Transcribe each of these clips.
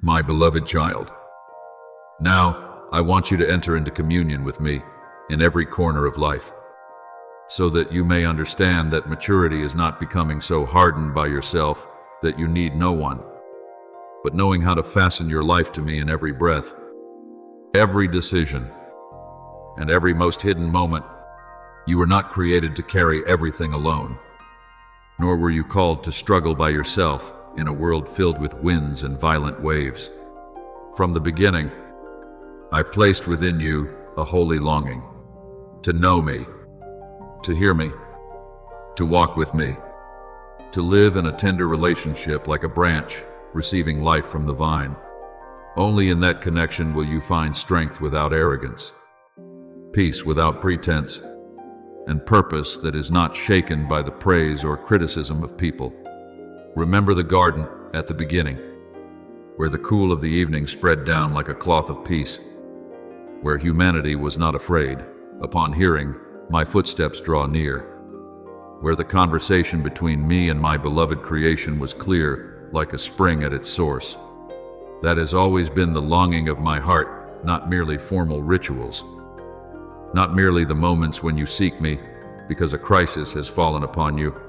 my beloved child. Now, I want you to enter into communion with me in every corner of life, so that you may understand that maturity is not becoming so hardened by yourself that you need no one, but knowing how to fasten your life to me in every breath, every decision, and every most hidden moment. You were not created to carry everything alone, nor were you called to struggle by yourself in a world filled with winds and violent waves. From the beginning, I placed within you a holy longing to know me, to hear me, to walk with me, to live in a tender relationship like a branch receiving life from the vine. Only in that connection will you find strength without arrogance, peace without pretense, and purpose that is not shaken by the praise or criticism of people. Remember the garden at the beginning, where the cool of the evening spread down like a cloth of peace, where humanity was not afraid, upon hearing my footsteps draw near, where the conversation between me and my beloved creation was clear like a spring at its source. That has always been the longing of my heart, not merely formal rituals, not merely the moments when you seek me because a crisis has fallen upon you,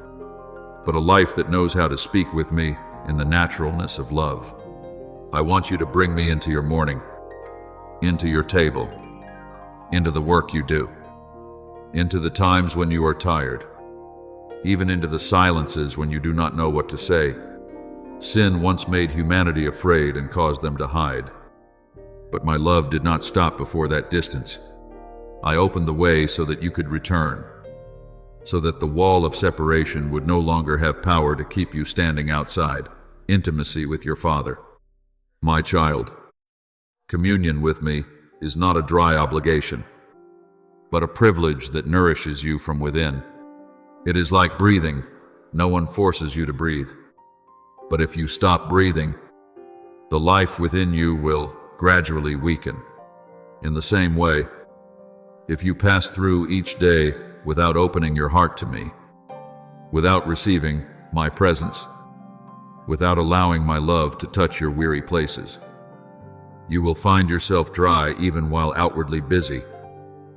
but a life that knows how to speak with me in the naturalness of love. I want you to bring me into your morning, into your table, into the work you do, into the times when you are tired, even into the silences when you do not know what to say. Sin once made humanity afraid and caused them to hide. But my love did not stop before that distance. I opened the way so that you could return, so that the wall of separation would no longer have power to keep you standing outside intimacy with your Father. My child, communion with me is not a dry obligation, but a privilege that nourishes you from within. It is like breathing. No one forces you to breathe. But if you stop breathing, the life within you will gradually weaken. In the same way, if you pass through each day without opening your heart to me, without receiving my presence, without allowing my love to touch your weary places, you will find yourself dry even while outwardly busy.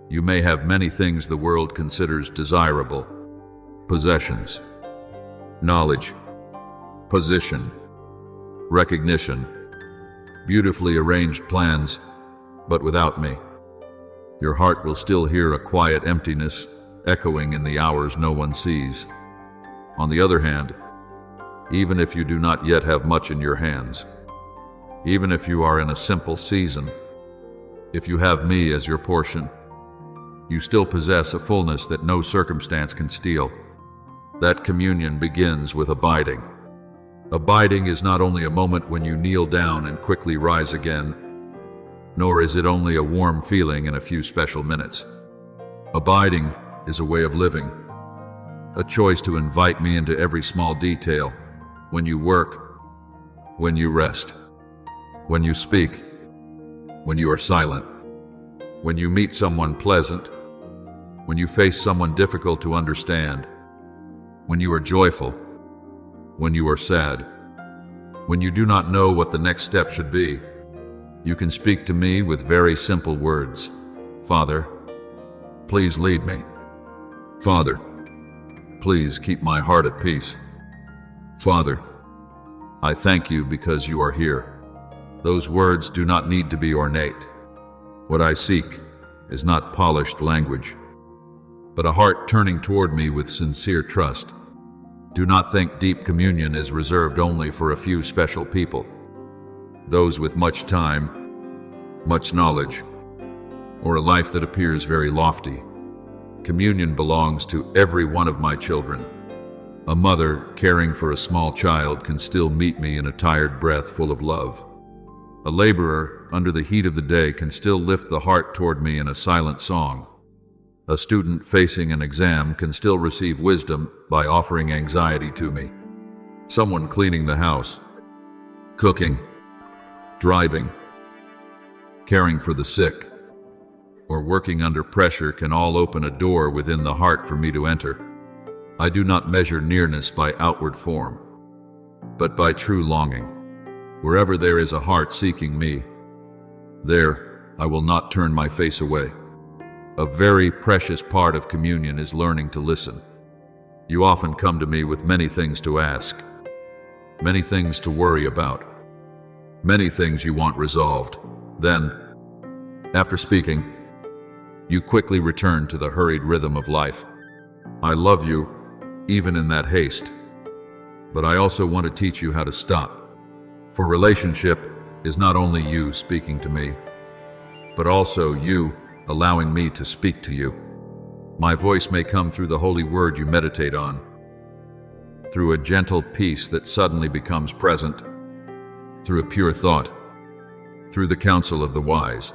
You may have many things the world considers desirable: possessions, knowledge, position, recognition, beautifully arranged plans, but without me, your heart will still hear a quiet emptiness echoing in the hours no one sees. On the other hand, even if you do not yet have much in your hands, even if you are in a simple season, if you have me as your portion, you still possess a fullness that no circumstance can steal. That communion begins with abiding. Abiding is not only a moment when you kneel down and quickly rise again, nor is it only a warm feeling in a few special minutes. Abiding is a way of living, a choice to invite me into every small detail, when you work, when you rest, when you speak, when you are silent, when you meet someone pleasant, when you face someone difficult to understand, when you are joyful, when you are sad, when you do not know what the next step should be. You can speak to me with very simple words. Father, please lead me. Father, please keep my heart at peace. Father, I thank you because you are here. Those words do not need to be ornate. What I seek is not polished language, but a heart turning toward me with sincere trust. Do not think deep communion is reserved only for a few special people, those with much time, much knowledge, or a life that appears very lofty. Communion belongs to every one of my children. A mother caring for a small child can still meet me in a tired breath full of love. A laborer under the heat of the day can still lift the heart toward me in a silent song. A student facing an exam can still receive wisdom by offering anxiety to me. Someone cleaning the house, cooking, driving, caring for the sick, or working under pressure can all open a door within the heart for me to enter. I do not measure nearness by outward form, but by true longing. Wherever there is a heart seeking me, there I will not turn my face away. A very precious part of communion is learning to listen. You often come to me with many things to ask, many things to worry about, many things you want resolved. Then, after speaking, you quickly return to the hurried rhythm of life. I love you, even in that haste. But I also want to teach you how to stop. For relationship is not only you speaking to me, but also you allowing me to speak to you. My voice may come through the holy word you meditate on, through a gentle peace that suddenly becomes present, through a pure thought, through the counsel of the wise,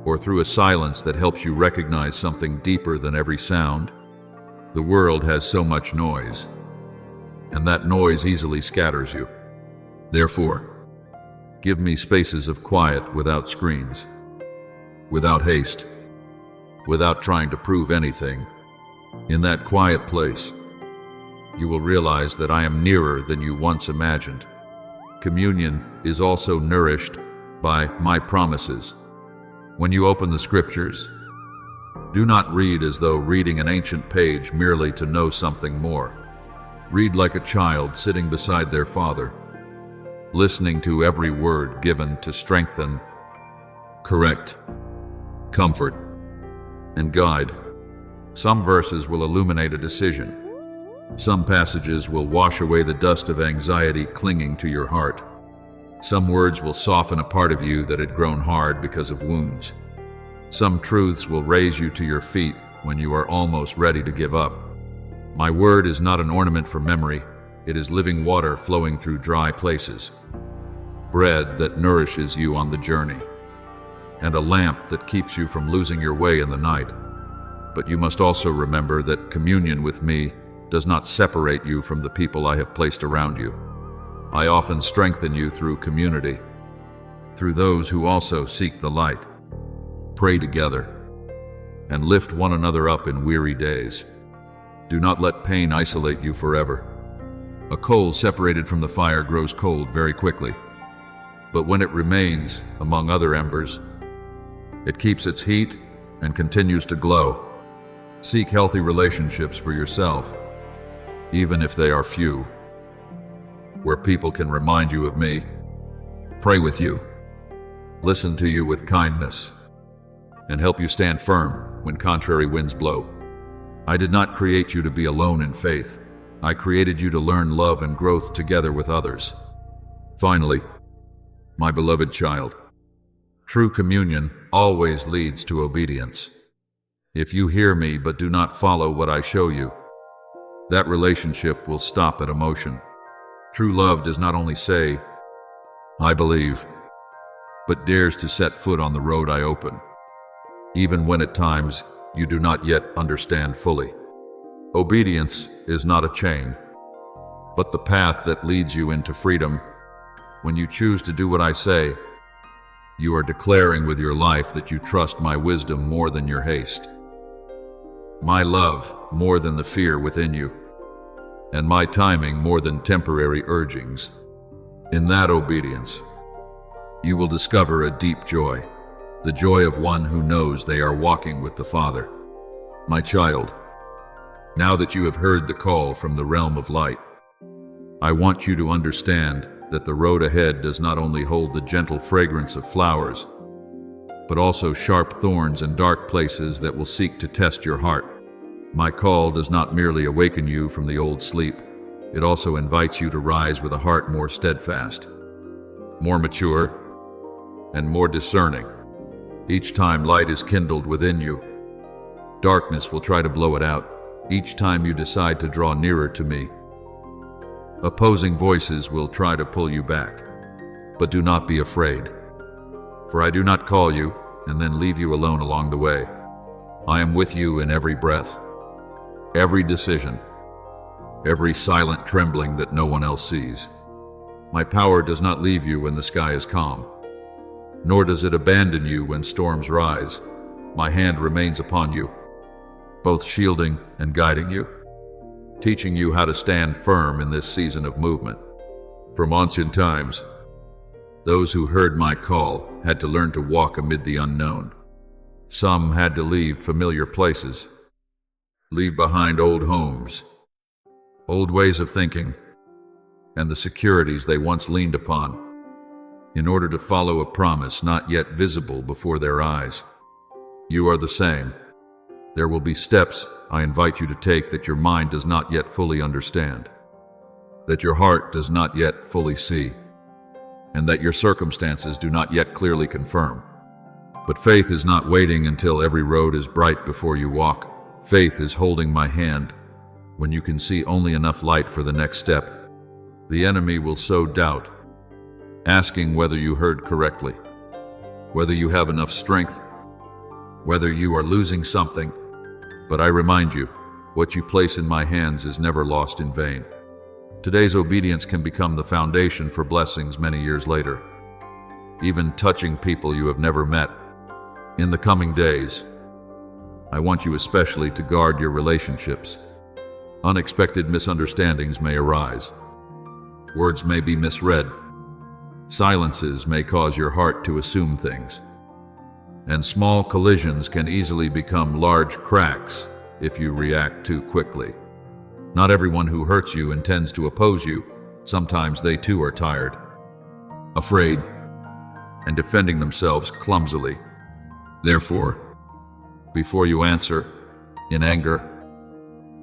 or through a silence that helps you recognize something deeper than every sound. The world has so much noise, and that noise easily scatters you. Therefore, give me spaces of quiet without screens, without haste, without trying to prove anything. In that quiet place, you will realize that I am nearer than you once imagined. Communion is also nourished by my promises. When you open the scriptures, do not read as though reading an ancient page merely to know something more. Read like a child sitting beside their father, listening to every word given to strengthen, correct, comfort, and guide. Some verses will illuminate a decision. Some passages will wash away the dust of anxiety clinging to your heart. Some words will soften a part of you that had grown hard because of wounds. Some truths will raise you to your feet when you are almost ready to give up. My word is not an ornament for memory. It is living water flowing through dry places, bread that nourishes you on the journey, and a lamp that keeps you from losing your way in the night. But you must also remember that communion with me does not separate you from the people I have placed around you. I often strengthen you through community, through those who also seek the light. Pray together and lift one another up in weary days. Do not let pain isolate you forever. A coal separated from the fire grows cold very quickly, but when it remains among other embers, it keeps its heat and continues to glow. Seek healthy relationships for yourself, even if they are few, where people can remind you of me, pray with you, listen to you with kindness, and help you stand firm when contrary winds blow. I did not create you to be alone in faith. I created you to learn love and growth together with others. Finally, my beloved child, true communion always leads to obedience. If you hear me but do not follow what I show you, that relationship will stop at emotion. True love does not only say, I believe, but dares to set foot on the road I open, even when at times you do not yet understand fully. Obedience is not a chain, but the path that leads you into freedom. When you choose to do what I say, you are declaring with your life that you trust my wisdom more than your haste, my love more than the fear within you, and my timing more than temporary urgings. In that obedience, you will discover a deep joy, the joy of one who knows they are walking with the Father. My child, now that you have heard the call from the realm of light, I want you to understand that the road ahead does not only hold the gentle fragrance of flowers, but also sharp thorns and dark places that will seek to test your heart. My call does not merely awaken you from the old sleep, it also invites you to rise with a heart more steadfast, more mature, and more discerning. Each time light is kindled within you, darkness will try to blow it out. Each time you decide to draw nearer to me, opposing voices will try to pull you back. But do not be afraid, for I do not call you and then leave you alone along the way. I am with you in every breath, every decision, every silent trembling that no one else sees. My power does not leave you when the sky is calm, nor does it abandon you when storms rise. My hand remains upon you, both shielding and guiding you, teaching you how to stand firm in this season of movement. From ancient times, Those who heard my call had to learn to walk amid the unknown. Some had to leave familiar places, leave behind old homes, old ways of thinking, and the securities they once leaned upon, in order to follow a promise not yet visible before their eyes. You are the same. There will be steps I invite you to take that your mind does not yet fully understand, that your heart does not yet fully see, and that your circumstances do not yet clearly confirm. But faith is not waiting until every road is bright before you walk. Faith is holding my hand when you can see only enough light for the next step. The enemy will sow doubt, asking whether you heard correctly, whether you have enough strength, whether you are losing something. But I remind you, what you place in my hands is never lost in vain. Today's obedience can become the foundation for blessings many years later, even touching people you have never met. In the coming days, I want you especially to guard your relationships. Unexpected misunderstandings may arise. Words may be misread. Silences may cause your heart to assume things. And small collisions can easily become large cracks if you react too quickly. Not everyone who hurts you intends to oppose you. Sometimes they too are tired, afraid, and defending themselves clumsily. Therefore, before you answer in anger,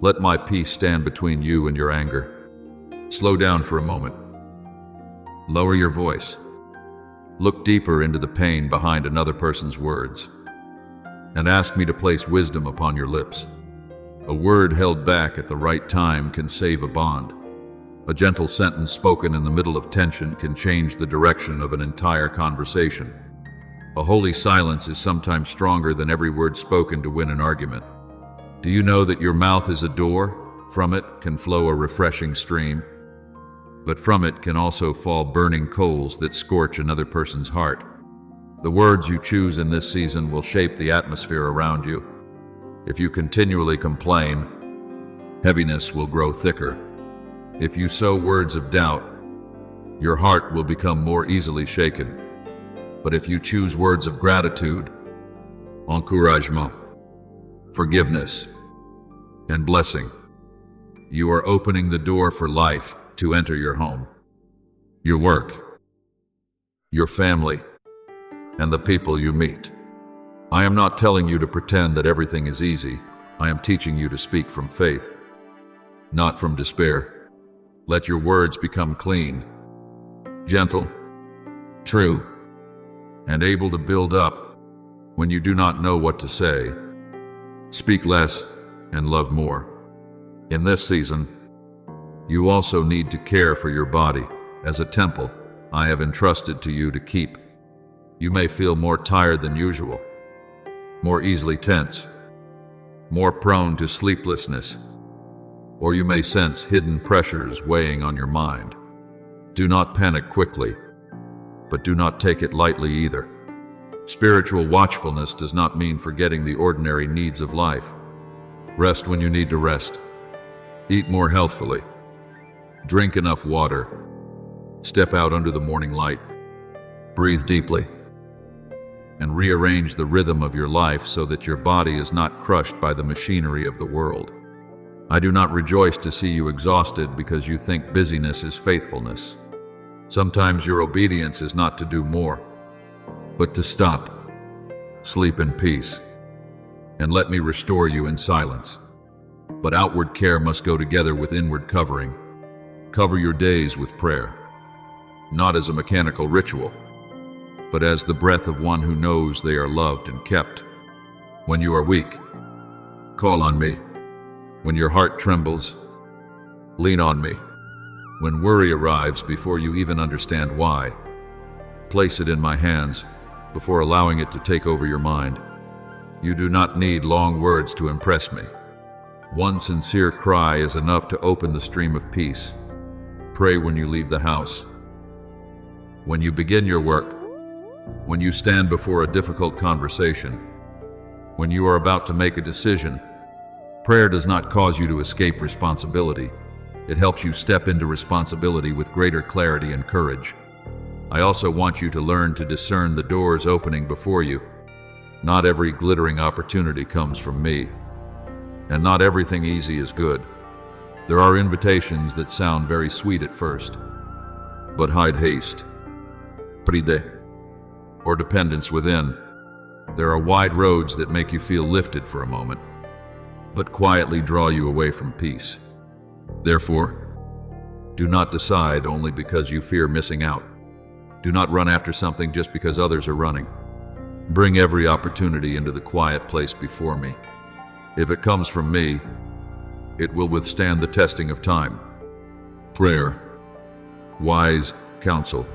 let my peace stand between you and your anger. Slow down for a moment. Lower your voice. Look deeper into the pain behind another person's words, and ask me to place wisdom upon your lips. A word held back at the right time can save a bond. A gentle sentence spoken in the middle of tension can change the direction of an entire conversation. A holy silence is sometimes stronger than every word spoken to win an argument. Do you know that your mouth is a door? From it can flow a refreshing stream, but from it can also fall burning coals that scorch another person's heart. The words you choose in this season will shape the atmosphere around you. If you continually complain, heaviness will grow thicker. If you sow words of doubt, your heart will become more easily shaken. But if you choose words of gratitude, encouragement, forgiveness, and blessing, you are opening the door for life to enter your home, your work, your family, and the people you meet. I am not telling you to pretend that everything is easy. I am teaching you to speak from faith, not from despair. Let your words become clean, gentle, true, and able to build up. When you do not know what to say, speak less and love more. In this season, you also need to care for your body as a temple I have entrusted to you to keep. You may feel more tired than usual, more easily tense, more prone to sleeplessness, or you may sense hidden pressures weighing on your mind. Do not panic quickly, but do not take it lightly either. Spiritual watchfulness does not mean forgetting the ordinary needs of life. Rest when you need to rest. Eat more healthfully. Drink enough water. Step out under the morning light. Breathe deeply. And rearrange the rhythm of your life so that your body is not crushed by the machinery of the world. I do not rejoice to see you exhausted because you think busyness is faithfulness. Sometimes your obedience is not to do more, but to stop, sleep in peace, and let me restore you in silence. But outward care must go together with inward covering. Cover your days with prayer, not as a mechanical ritual, but as the breath of one who knows they are loved and kept. When you are weak, call on me. When your heart trembles, lean on me. When worry arrives before you even understand why, place it in my hands before allowing it to take over your mind. You do not need long words to impress me. One sincere cry is enough to open the stream of peace. Pray when you leave the house, when you begin your work, when you stand before a difficult conversation, when you are about to make a decision. Prayer does not cause you to escape responsibility. It helps you step into responsibility with greater clarity and courage. I also want you to learn to discern the doors opening before you. Not every glittering opportunity comes from me, and not everything easy is good. There are invitations that sound very sweet at first, but hide haste, pride, or dependence within. There are wide roads that make you feel lifted for a moment, but quietly draw you away from peace. Therefore, do not decide only because you fear missing out. Do not run after something just because others are running. Bring every opportunity into the quiet place before me. If it comes from me, it will withstand the testing of time. Prayer, wise counsel,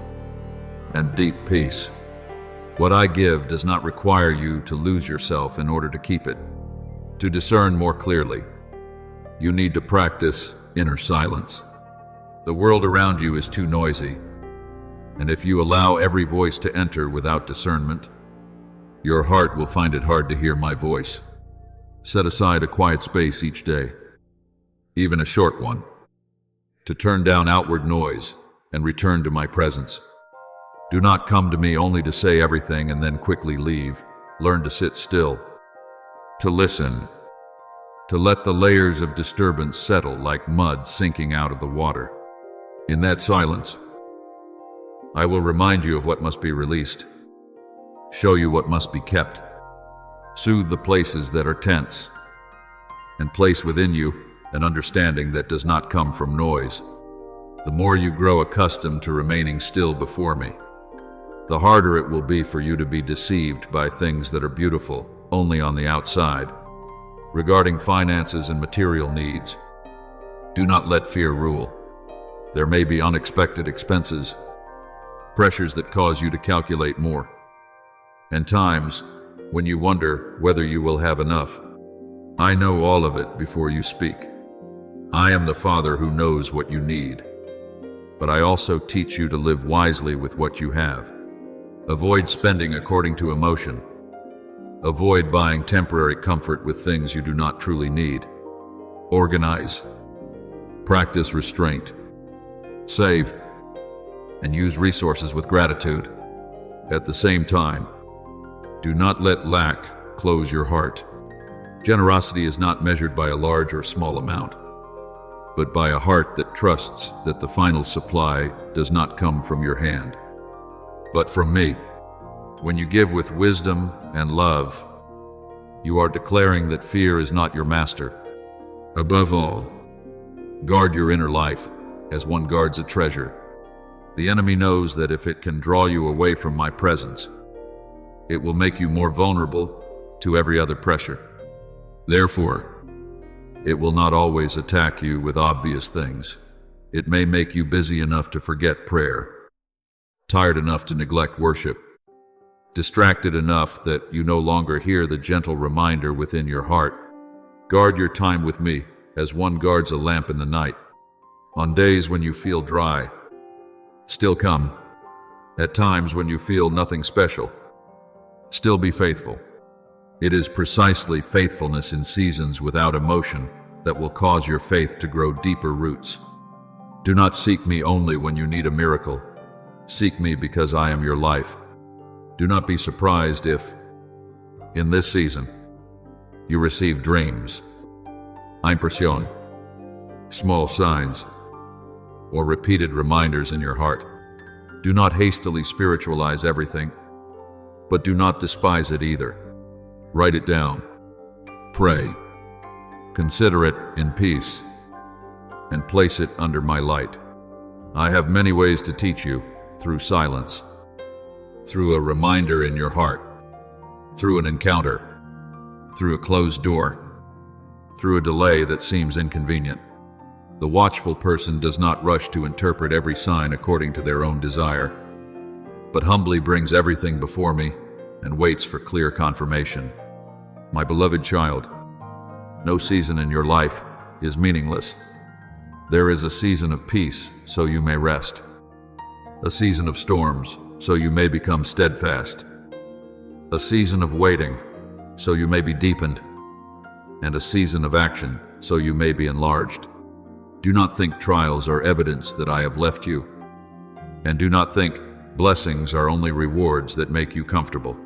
and deep peace. What I give does not require you to lose yourself in order to keep it. To discern more clearly, you need to practice inner silence. The world around you is too noisy, and if you allow every voice to enter without discernment, your heart will find it hard to hear my voice. Set aside a quiet space each day, even a short one, to turn down outward noise and return to my presence. Do not come to me only to say everything and then quickly leave. Learn to sit still, to listen, to let the layers of disturbance settle like mud sinking out of the water. In that silence, I will remind you of what must be released, show you what must be kept, soothe the places that are tense, and place within you an understanding that does not come from noise. The more you grow accustomed to remaining still before me, the harder it will be for you to be deceived by things that are beautiful only on the outside. Regarding finances and material needs, do not let fear rule. There may be unexpected expenses, pressures that cause you to calculate more, and times when you wonder whether you will have enough. I know all of it before you speak. I am the Father who knows what you need, but I also teach you to live wisely with what you have. Avoid spending according to emotion. Avoid buying temporary comfort with things you do not truly need. Organize. Practice restraint. Save. And use resources with gratitude. At the same time, do not let lack close your heart. Generosity is not measured by a large or small amount, but by a heart that trusts that the final supply does not come from your hand, but from me. When you give with wisdom and love, you are declaring that fear is not your master. Above all, guard your inner life as one guards a treasure. The enemy knows that if it can draw you away from my presence, it will make you more vulnerable to every other pressure. Therefore, it will not always attack you with obvious things. It may make you busy enough to forget prayer, tired enough to neglect worship, distracted enough that you no longer hear the gentle reminder within your heart. Guard your time with me as one guards a lamp in the night. On days when you feel dry, still come. At times when you feel nothing special, still be faithful. It is precisely faithfulness in seasons without emotion that will cause your faith to grow deeper roots. Do not seek me only when you need a miracle. Seek me because I am your life. Do not be surprised if, in this season, you receive dreams, impression, small signs, or repeated reminders in your heart. Do not hastily spiritualize everything, but do not despise it either. Write it down. Pray. Consider it in peace, and place it under my light. I have many ways to teach you, through silence, through a reminder in your heart, through an encounter, through a closed door, through a delay that seems inconvenient. The watchful person does not rush to interpret every sign according to their own desire, but humbly brings everything before me and waits for clear confirmation. My beloved child, no season in your life is meaningless. There is a season of peace, so you may rest. A season of storms, so you may become steadfast. A season of waiting, so you may be deepened. And a season of action, so you may be enlarged. Do not think trials are evidence that I have left you. And do not think Blessings are only rewards that make you comfortable.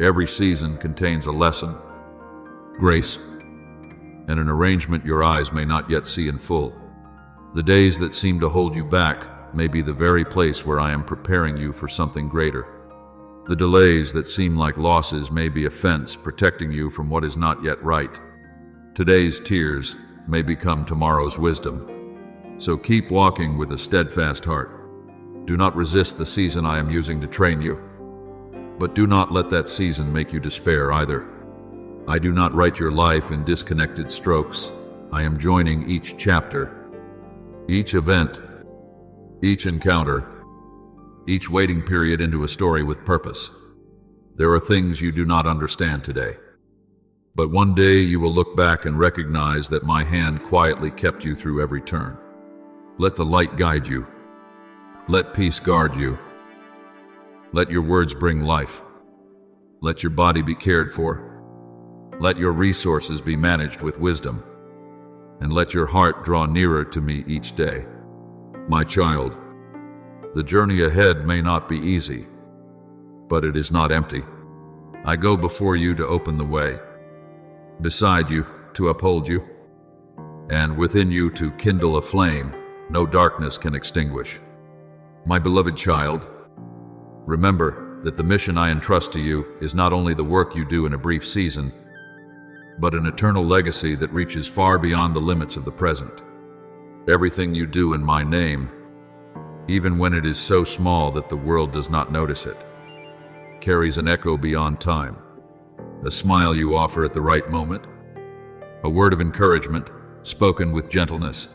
Every season contains a lesson, grace, and an arrangement your eyes may not yet see in full. The days that seem to hold you back may be the very place where I am preparing you for something greater. The delays that seem like losses may be a fence protecting you from what is not yet right. Today's tears may become tomorrow's wisdom. So keep walking with a steadfast heart. Do not resist the season I am using to train you. But do not let that season make you despair either. I do not write your life in disconnected strokes. I am joining each chapter, each event, each encounter, each waiting period into a story with purpose. There are things you do not understand today. But one day you will look back and recognize that my hand quietly kept you through every turn. Let the light guide you. Let peace guard you. Let your words bring life. Let your body be cared for. Let your resources be managed with wisdom. And let your heart draw nearer to me each day. My child, the journey ahead may not be easy, but it is not empty. I go before you to open the way, beside you to uphold you, and within you to kindle a flame no darkness can extinguish. My beloved child, remember that the mission I entrust to you is not only the work you do in a brief season, but an eternal legacy that reaches far beyond the limits of the present. Everything you do in my name, even when it is so small that the world does not notice it, carries an echo beyond time. A smile you offer at the right moment, a word of encouragement spoken with gentleness,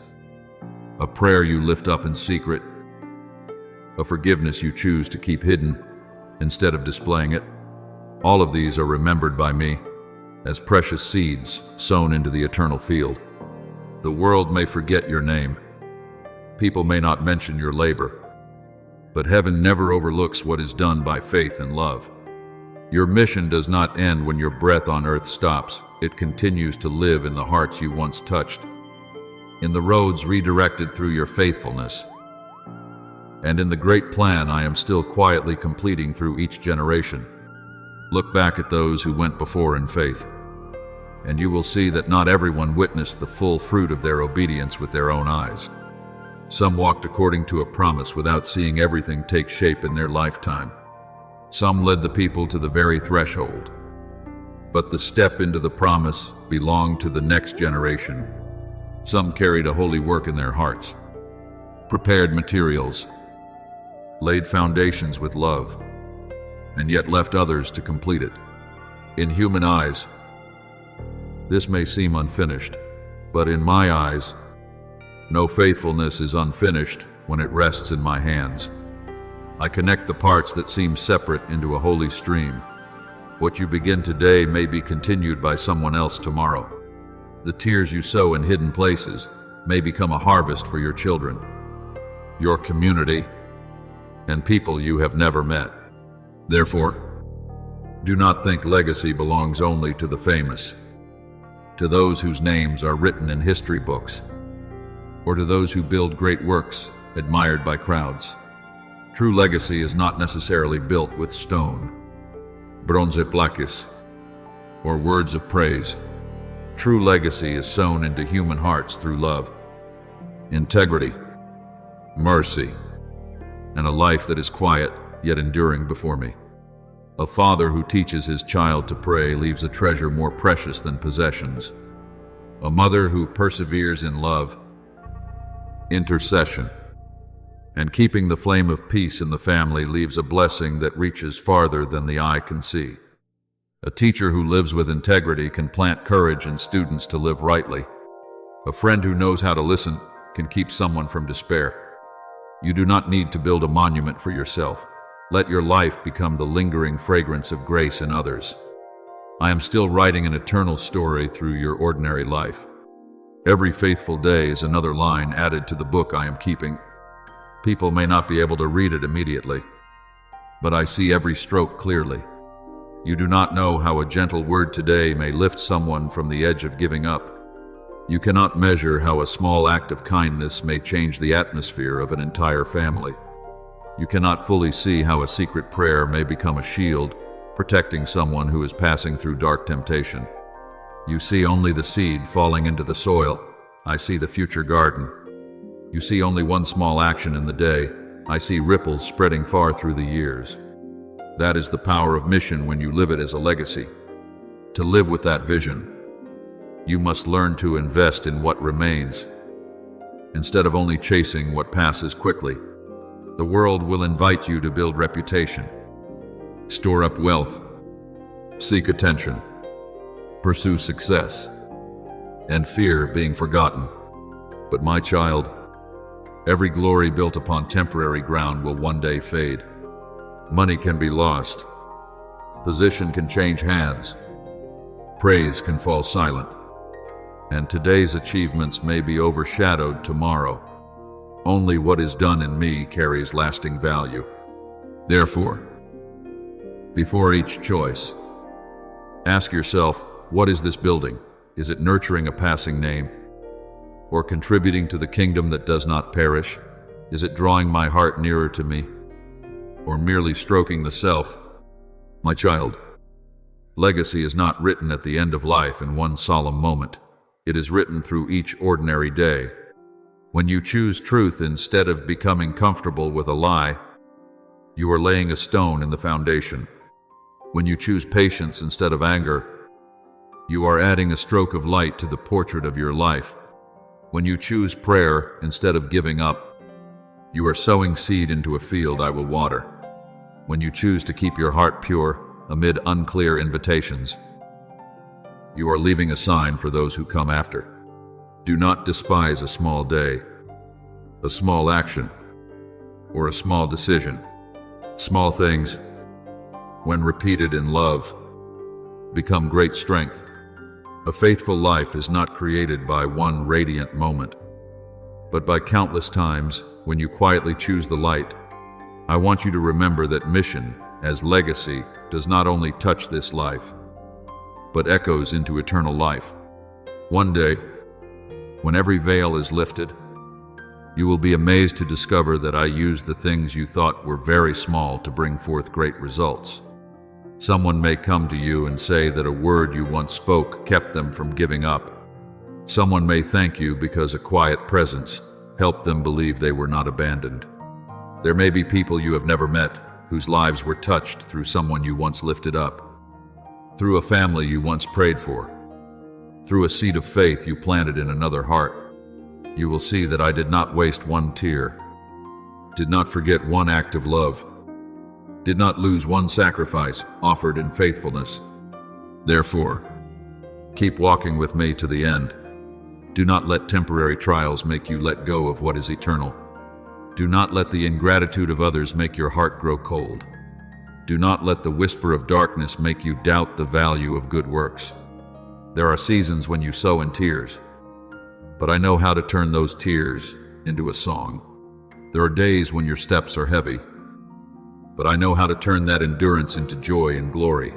a prayer you lift up in secret, a forgiveness you choose to keep hidden instead of displaying it. All of these are remembered by me as precious seeds sown into the eternal field. The world may forget your name. People may not mention your labor. But heaven never overlooks what is done by faith and love. Your mission does not end when your breath on earth stops. It continues to live in the hearts you once touched, in the roads redirected through your faithfulness, and in the great plan I am still quietly completing through each generation. Look back at those who went before in faith, and you will see that not everyone witnessed the full fruit of their obedience with their own eyes. Some walked according to a promise without seeing everything take shape in their lifetime. Some led the people to the very threshold. But the step into the promise belonged to the next generation. Some carried a holy work in their hearts, prepared materials, laid foundations with love, and yet left others to complete it. In human eyes, this may seem unfinished, but in my eyes, no faithfulness is unfinished when it rests in my hands. I connect the parts that seem separate into a holy stream. What you begin today may be continued by someone else tomorrow. The tears you sow in hidden places may become a harvest for your children, your community, and people you have never met. Therefore, do not think legacy belongs only to the famous, to those whose names are written in history books, or to those who build great works admired by crowds. True legacy is not necessarily built with stone, bronze plaques, or words of praise. True legacy is sown into human hearts through love, integrity, mercy, and a life that is quiet yet enduring before me. A father who teaches his child to pray leaves a treasure more precious than possessions. A mother who perseveres in love, intercession, and keeping the flame of peace in the family leaves a blessing that reaches farther than the eye can see. A teacher who lives with integrity can plant courage in students to live rightly. A friend who knows how to listen can keep someone from despair. You do not need to build a monument for yourself. Let your life become the lingering fragrance of grace in others. I am still writing an eternal story through your ordinary life. Every faithful day is another line added to the book I am keeping. People may not be able to read it immediately, but I see every stroke clearly. You do not know how a gentle word today may lift someone from the edge of giving up. You cannot measure how a small act of kindness may change the atmosphere of an entire family. You cannot fully see how a secret prayer may become a shield, protecting someone who is passing through dark temptation. You see only the seed falling into the soil. I see the future garden. You see only one small action in the day. I see ripples spreading far through the years. That is the power of mission when you live it as a legacy. To live with that vision, you must learn to invest in what remains, instead of only chasing what passes quickly. The world will invite you to build reputation, store up wealth, seek attention, pursue success, and fear being forgotten. But my child, every glory built upon temporary ground will one day fade. Money can be lost. Position can change hands. Praise can fall silent. And today's achievements may be overshadowed tomorrow. Only what is done in me carries lasting value. Therefore, before each choice, ask yourself, what is this building? Is it nurturing a passing name? Or contributing to the kingdom that does not perish? Is it drawing my heart nearer to me? Or merely stroking the self? My child, legacy is not written at the end of life in one solemn moment. It is written through each ordinary day. When you choose truth instead of becoming comfortable with a lie, you are laying a stone in the foundation. When you choose patience instead of anger, you are adding a stroke of light to the portrait of your life. When you choose prayer instead of giving up, you are sowing seed into a field I will water. When you choose to keep your heart pure amid unclear invitations, you are leaving a sign for those who come after. Do not despise a small day, a small action, or a small decision. Small things, when repeated in love, become great strength. A faithful life is not created by one radiant moment, but by countless times when you quietly choose the light. I want you to remember that mission, as legacy, does not only touch this life, but echoes into eternal life. One day, when every veil is lifted, you will be amazed to discover that I used the things you thought were very small to bring forth great results. Someone may come to you and say that a word you once spoke kept them from giving up. Someone may thank you because a quiet presence helped them believe they were not abandoned. There may be people you have never met whose lives were touched through someone you once lifted up, through a family you once prayed for, through a seed of faith you planted in another heart. You will see that I did not waste one tear, did not forget one act of love, did not lose one sacrifice offered in faithfulness. Therefore, keep walking with me to the end. Do not let temporary trials make you let go of what is eternal. Do not let the ingratitude of others make your heart grow cold. Do not let the whisper of darkness make you doubt the value of good works. There are seasons when you sow in tears, but I know how to turn those tears into a song. There are days when your steps are heavy, but I know how to turn that endurance into joy and glory.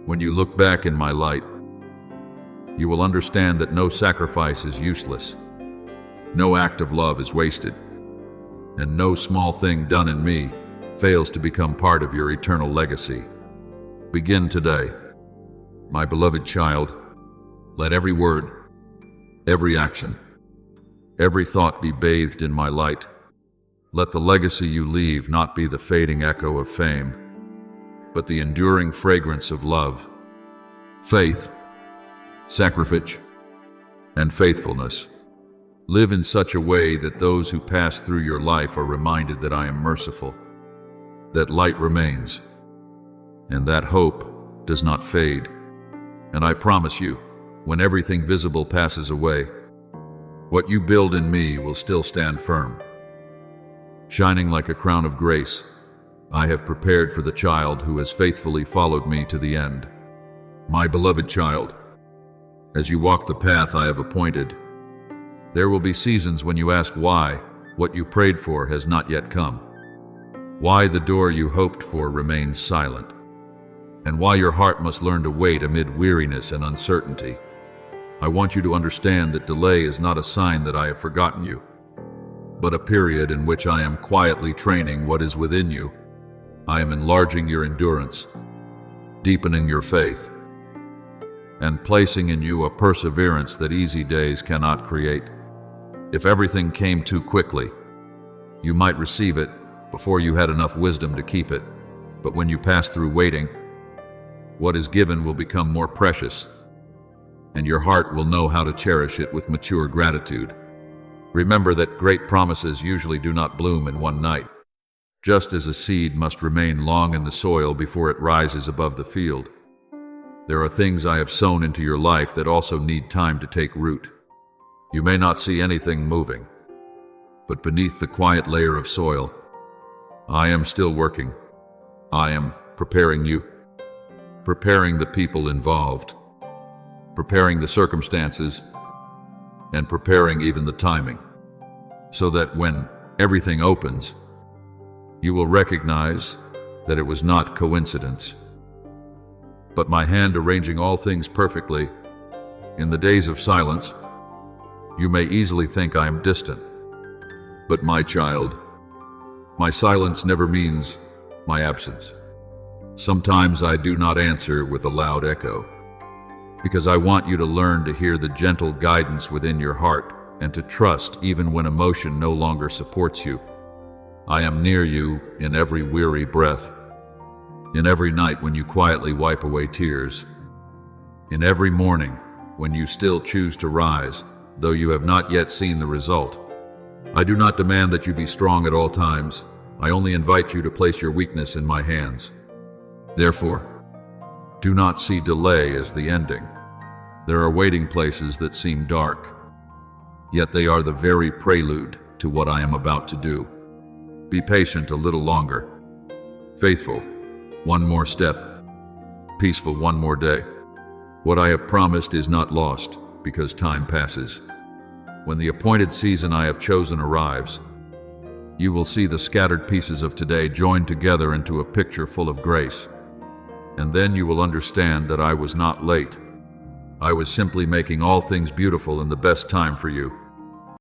When you look back in my light, you will understand that no sacrifice is useless, no act of love is wasted, and no small thing done in me fails to become part of your eternal legacy. Begin today. My beloved child, let every word, every action, every thought be bathed in my light. Let the legacy you leave not be the fading echo of fame, but the enduring fragrance of love, faith, sacrifice, and faithfulness. Live in such a way that those who pass through your life are reminded that I am merciful, that light remains, and that hope does not fade. And I promise you, when everything visible passes away, what you build in me will still stand firm. Shining like a crown of grace, I have prepared for the child who has faithfully followed me to the end. My beloved child, as you walk the path I have appointed, there will be seasons when you ask why what you prayed for has not yet come, why the door you hoped for remains silent, and why your heart must learn to wait amid weariness and uncertainty. I want you to understand that delay is not a sign that I have forgotten you. but a period in which I am quietly training what is within you. I am enlarging your endurance, deepening your faith, and placing in you a perseverance that easy days cannot create. If everything came too quickly, you might receive it before you had enough wisdom to keep it. But when you pass through waiting, what is given will become more precious, and your heart will know how to cherish it with mature gratitude. Remember that great promises usually do not bloom in one night. Just as a seed must remain long in the soil before it rises above the field, there are things I have sown into your life that also need time to take root. You may not see anything moving, but beneath the quiet layer of soil, I am still working. I am preparing you, preparing the people involved, preparing the circumstances, and preparing even the timing, so that when everything opens, you will recognize that it was not coincidence, but my hand arranging all things perfectly. In the days of silence, you may easily think I am distant, but my child, my silence never means my absence. Sometimes I do not answer with a loud echo, because I want you to learn to hear the gentle guidance within your heart and to trust even when emotion no longer supports you. I am near you in every weary breath, in every night when you quietly wipe away tears, in every morning when you still choose to rise, though you have not yet seen the result. I do not demand that you be strong at all times. I only invite you to place your weakness in my hands. Therefore, do not see delay as the ending. There are waiting places that seem dark, yet they are the very prelude to what I am about to do. Be patient a little longer. Faithful, one more step. Peaceful, one more day. What I have promised is not lost, because time passes. When the appointed season I have chosen arrives, you will see the scattered pieces of today joined together into a picture full of grace. And then you will understand that I was not late. I was simply making all things beautiful in the best time for you.